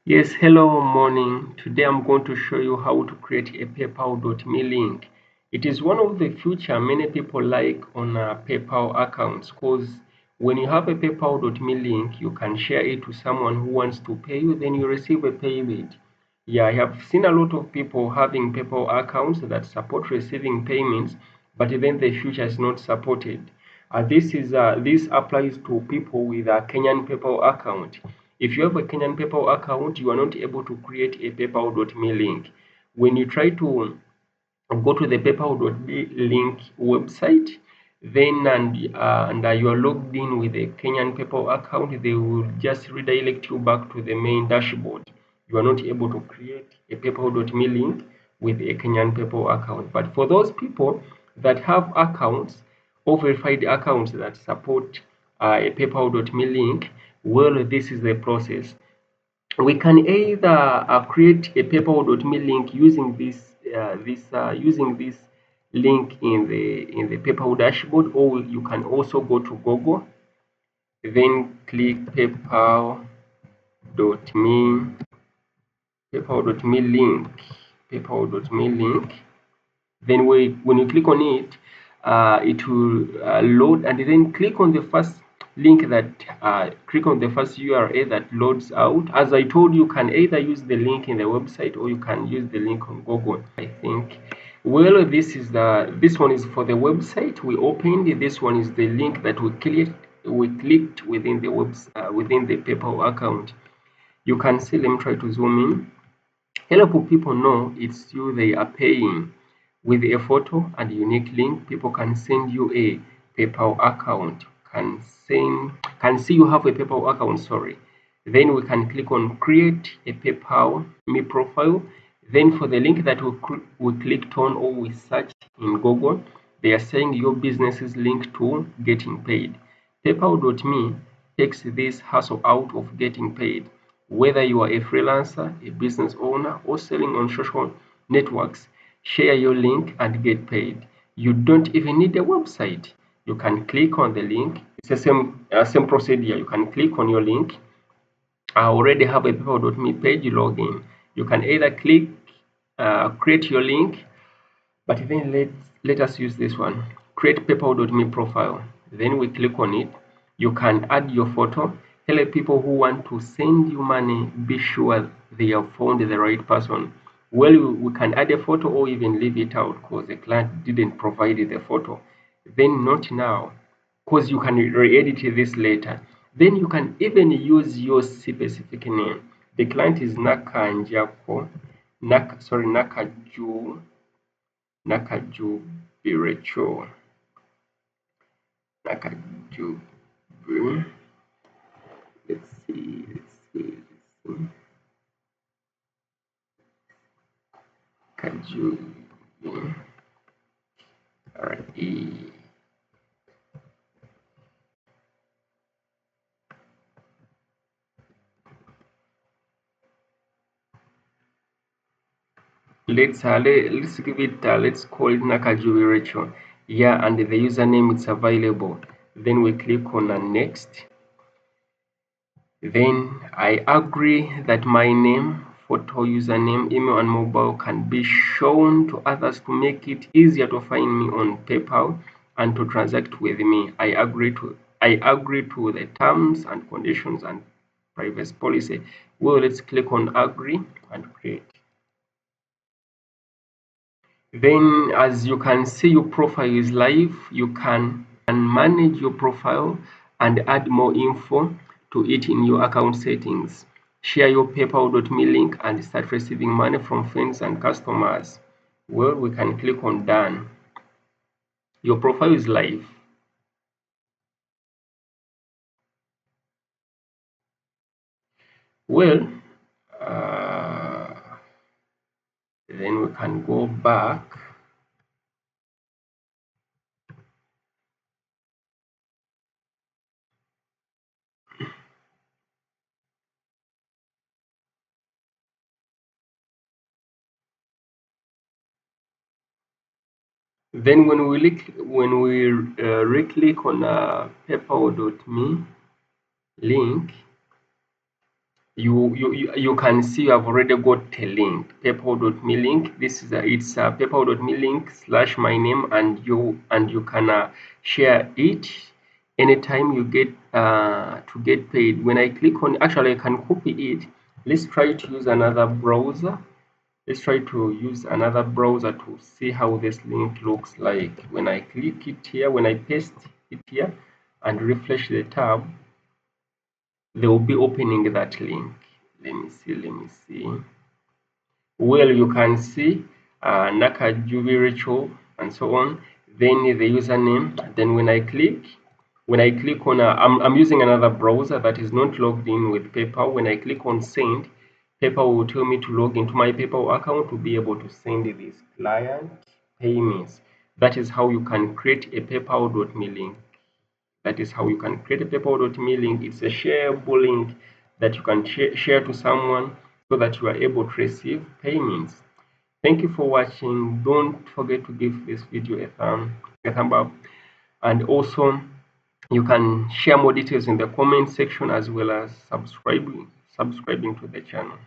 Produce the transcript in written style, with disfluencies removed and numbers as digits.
Yes, hello, morning. Today I'm going to show you how to create a PayPal.me link. It is one of the feature many people like on PayPal accounts because when you have a PayPal.me link, you can share it to someone who wants to pay you, then you receive a payment. Yeah, I have seen a lot of people having PayPal accounts that support receiving payments, but then the feature is not supported. This applies to people with a Kenyan PayPal account. If you have a Kenyan PayPal account, you are not able to create a PayPal.me link. When you try to go to the PayPal.me link website, then you are logged in with a Kenyan PayPal account, they will just redirect you back to the main dashboard. You are not able to create a PayPal.me link with a Kenyan PayPal account. But for those people that have accounts or verified accounts that support a PayPal.me link, well, this is the process. We can either create a PayPal.me link using this link in the PayPal dashboard, or you can also go to Google, then click PayPal.me link, PayPal.me link. Then when you click on it, it will load, and then click on the first click on the first URL that loads out. As I told you, can either use the link in the website or you can use the link on Google, I think. Well, this one is for the website we opened. This one is the link that we clicked within the within the PayPal account. You can see, let me try to zoom in. Help people know it's you they are paying. With a photo and unique link, people can send you a PayPal account. Can see you have a PayPal account, sorry. Then we can click on create a PayPal me profile. Then for the link that we clicked on or we searched in Google, they are saying your business is linked to getting paid. PayPal.me takes this hassle out of getting paid. Whether you are a freelancer, a business owner, or selling on social networks, share your link and get paid. You don't even need a website. You can click on the link. It's the same procedure. You can click on your link. I already have a PayPal.me page login. You can either click create your link, but then let us use this one. Create PayPal.me profile. Then we click on it. You can add your photo. Tell people who want to send you money, be sure they have found the right person. Well, we can add a photo or even leave it out because the client didn't provide the photo. Then not now, because you can re-edit this later. Then you can even use your specific name. The client is Nakanjako, Nakaju, Nakajubirecho, Nakajubi. Let's see. Kajubi. Alright. Let's give it let's call it Nakajubirecho. Yeah, and the username is available. Then we click on next. Then I agree that my name, photo, username, email, and mobile can be shown to others to make it easier to find me on PayPal and to transact with me. I agree to the terms and conditions and privacy policy. Well, let's click on agree and create. Then as you can see, your profile is live. You can manage your profile and add more info to it in your account settings. Share your PayPal.me link and start receiving money from friends and customers. Well, we can click on done. Your profile is live. Well, uh, then we can go back. Then when we re-click on PayPal.me link, you can see you have already got a link, paypal.me link. This is it's paypal.me link / my name, and you can share it anytime you get to get paid. When I click on, actually I can copy it. Let's try to use another browser. Let's try to use another browser to see how this link looks like. When I click it here, when I paste it here and refresh the tab, they will be opening that link. Let me see. Well, you can see Nakajubi Rachel and so on. Then the username. Then when I click on, I'm using another browser that is not logged in with PayPal. When I click on send, PayPal will tell me to log into my PayPal account to be able to send these client payments. That is how you can create a PayPal.me link. That is how you can create a paypal.me link. It's a shareable link that you can share to someone so that you are able to receive payments. Thank you for watching. Don't forget to give this video a thumb up, and also you can share more details in the comment section, as well as subscribing to the channel.